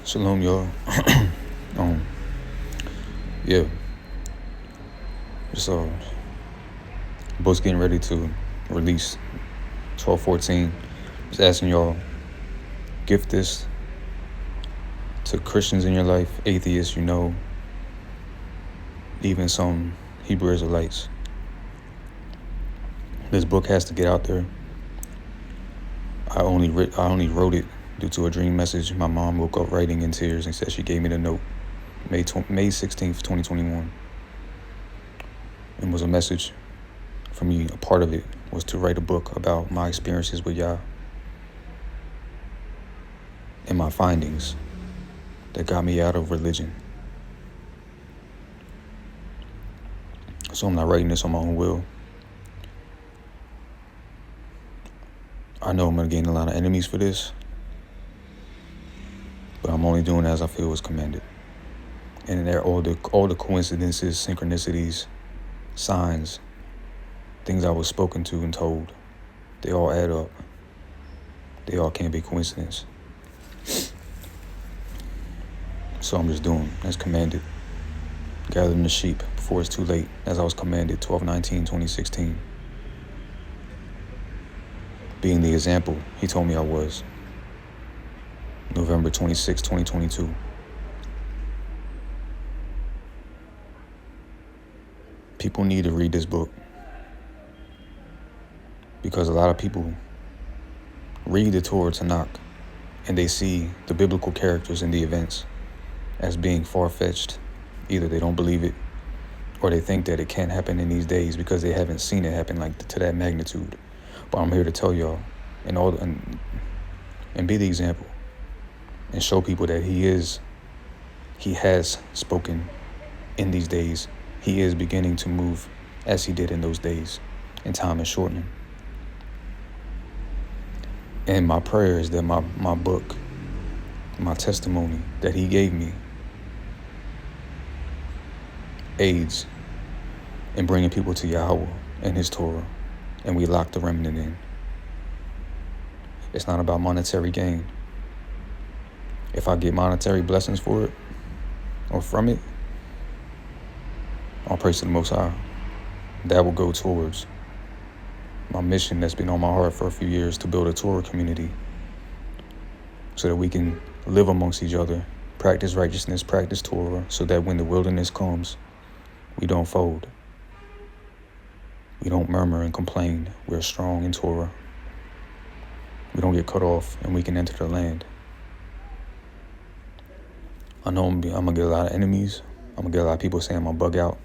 Shalom, y'all. um, yeah, just book's getting ready to release 12/14. Just asking y'all, gift this to Christians in your life, atheists, even some Hebrew Israelites. This book has to get out there. I only wrote it due to a dream message. My mom woke up writing in tears and said she gave me the note, May 16th, 2021. And was a message for me. A part of it was to write a book about my experiences with Yah and my findings that got me out of religion. So I'm not writing this on my own will. I know I'm going to gain a lot of enemies for this, but I'm only doing as I feel is commanded. And there all the coincidences, synchronicities, signs, things I was spoken to and told, they all add up. They all can't be coincidence. So I'm just doing as commanded. Gathering the sheep before it's too late, as I was commanded, 12/19/2016. Being the example he told me I was. November 26, 2022. People need to read this book, because a lot of people read the Torah Tanakh and they see the biblical characters and the events as being far-fetched. Either they don't believe it, or they think that it can't happen in these days because they haven't seen it happen to that magnitude. But I'm here to tell y'all and be the example and show people that he has spoken in these days. He is beginning to move as he did in those days, and time is shortening. And my prayer is that my book, my testimony that he gave me, aids in bringing people to Yahweh and His Torah, and we lock the remnant in. It's not about monetary gain. If I get monetary blessings for it or from it, I'll praise to the Most High. That will go towards my mission that's been on my heart for a few years, to build a Torah community so that we can live amongst each other, practice righteousness, practice Torah, so that when the wilderness comes, we don't fold. We don't murmur and complain. We're strong in Torah. We don't get cut off, and we can enter the land. I know I'm going to get a lot of enemies. I'm going to get a lot of people saying I'm going to bug out.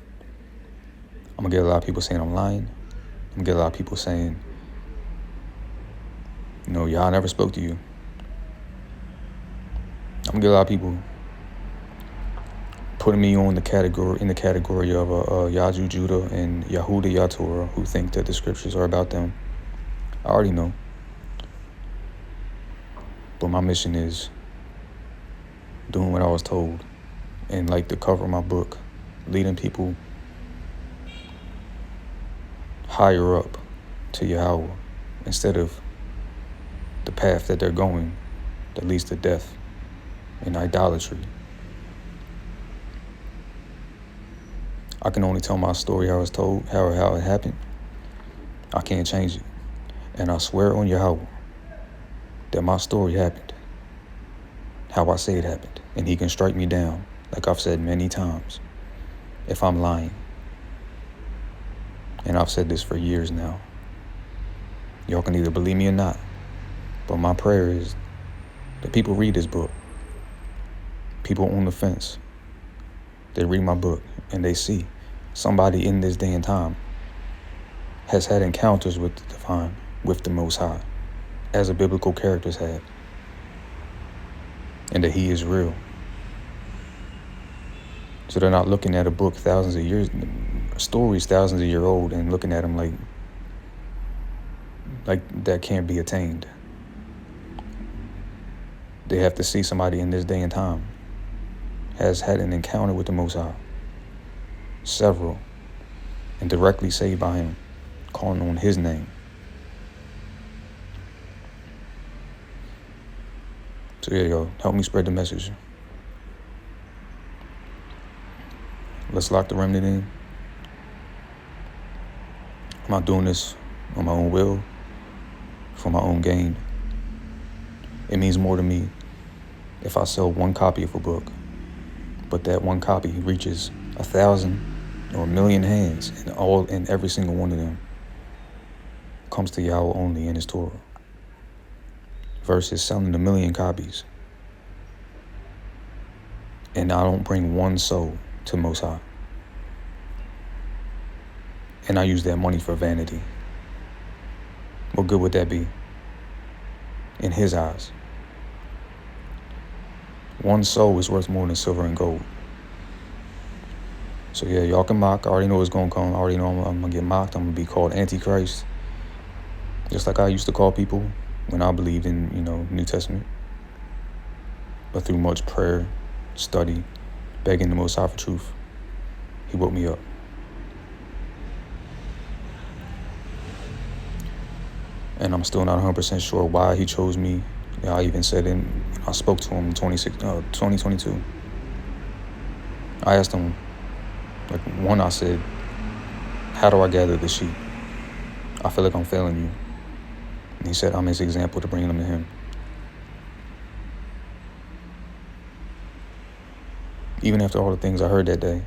I'm going to get a lot of people saying I'm lying. I'm going to get a lot of people saying, Yah never spoke to you. I'm going to get a lot of people putting me in the category of Yaju Judah and Yehuda Yatorah, who think that the scriptures are about them. I already know. But my mission is doing what I was told, and like the cover of my book, leading people higher up to Yahweh instead of the path that they're going that leads to death and idolatry. I can only tell my story how it's told, how it happened. I can't change it. And I swear on Yahweh that my story happened how I say it happened. And he can strike me down, like I've said many times, if I'm lying. And I've said this for years now. Y'all can either believe me or not. But my prayer is that people read this book. People on the fence. They read my book and they see somebody in this day and time has had encounters with the divine, with the Most High, as the biblical characters had. And that he is real. So they're not looking at a book thousands of years, stories thousands of years old, and looking at them like that can't be attained. They have to see somebody in this day and time has had an encounter with the Most High, several, and directly saved by him, calling on his name. So yeah, y'all, help me spread the message. let's lock the remnant in. I'm not doing this on my own will, for my own gain. It means more to me if I sell one copy of a book, but that one copy reaches 1,000 or 1,000,000 hands, and every single one of them comes to Yahweh only in His Torah, versus selling 1,000,000 copies, and I don't bring one soul to Most High, and I use that money for vanity. What good would that be in His eyes? One soul is worth more than silver and gold. So yeah, y'all can mock. I already know what's going to come. I already know I'm going to get mocked. I'm going to be called Antichrist. Just like I used to call people when I believed in, New Testament. But through much prayer, study, begging the Most High for truth, He woke me up. And I'm still not 100% sure why He chose me. Yeah, I even said I spoke to Him in 2022. I asked Him, I said, how do I gather the sheep? I feel like I'm failing you. And He said, I'm His example to bring them to Him. Even after all the things I heard that day,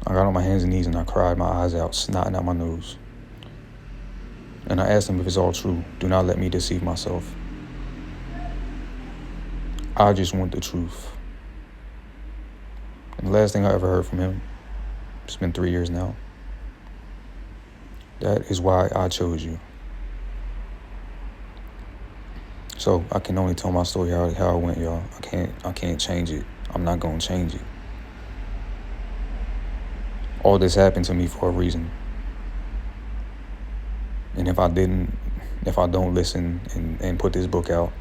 I got on my hands and knees and I cried my eyes out, snotting out my nose. And I asked Him if it's all true. Do not let me deceive myself. I just want the truth. And the last thing I ever heard from Him, it's been 3 years now, that is why I chose you. So I can only tell my story how it went, y'all. I can't change it. I'm not gonna change it. All this happened to me for a reason. And if I don't listen and put this book out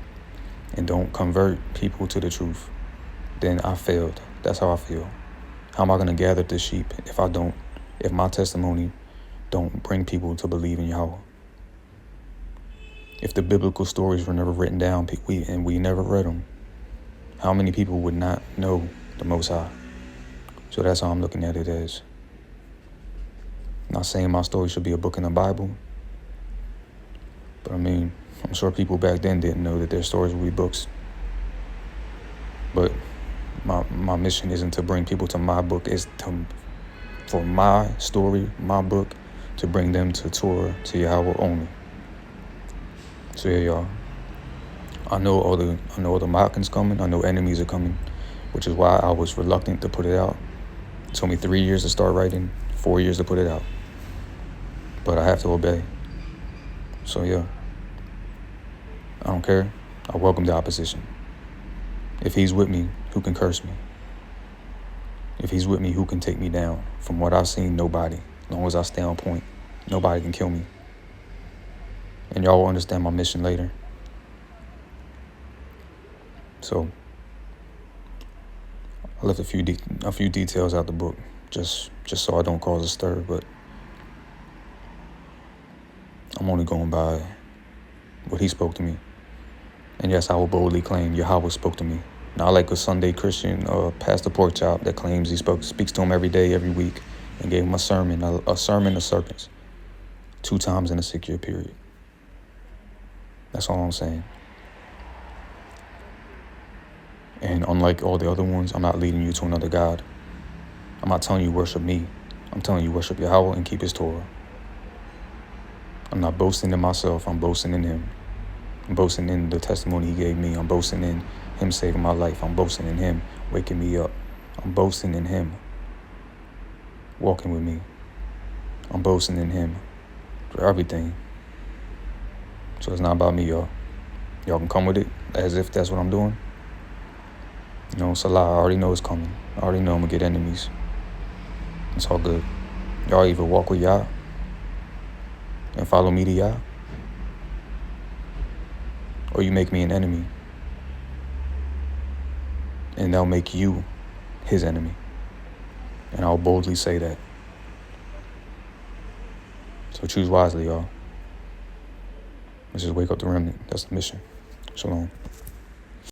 and don't convert people to the truth, then I failed. That's how I feel. How am I gonna gather the sheep if my testimony don't bring people to believe in Yahweh? If the biblical stories were never written down, we never read them, how many people would not know the Most High? So that's how I'm looking at it as. Not saying my story should be a book in the Bible, but I'm sure people back then didn't know that their stories would be books. But my mission isn't to bring people to my book, it's for my story, my book, to bring them to Torah, to Yahweh only. So yeah, y'all. I know all the mockings coming. I know enemies are coming, which is why I was reluctant to put it out. It took me 3 years to start writing, 4 years to put it out. But I have to obey. So yeah, I don't care. I welcome the opposition. If He's with me, who can curse me? If He's with me, who can take me down? From what I've seen, nobody. As long as I stay on point, nobody can kill me. And y'all will understand my mission later. So I left a few details out the book, just so I don't cause a stir. But I'm only going by what He spoke to me. And yes, I will boldly claim Yahweh spoke to me. Not like a Sunday Christian pastor pork chop that claims he speaks to him every day, every week, and gave him a sermon of serpents 2 times in a 6-year period. That's all I'm saying. And unlike all the other ones, I'm not leading you to another God. I'm not telling you worship me. I'm telling you worship Yahweh and keep His Torah. I'm not boasting in myself. I'm boasting in Him. I'm boasting in the testimony He gave me. I'm boasting in Him saving my life. I'm boasting in Him waking me up. I'm boasting in Him walking with me. I'm boasting in Him for everything. So it's not about me, y'all. Y'all can come with it as if that's what I'm doing. It's a lie. I already know it's coming. I already know I'm going to get enemies. It's all good. Y'all either walk with Yah and follow me to Yah, or you make me an enemy, and they'll make you His enemy. And I'll boldly say that. So choose wisely, y'all. Let's just wake up the remnant. That's the mission. Shalom.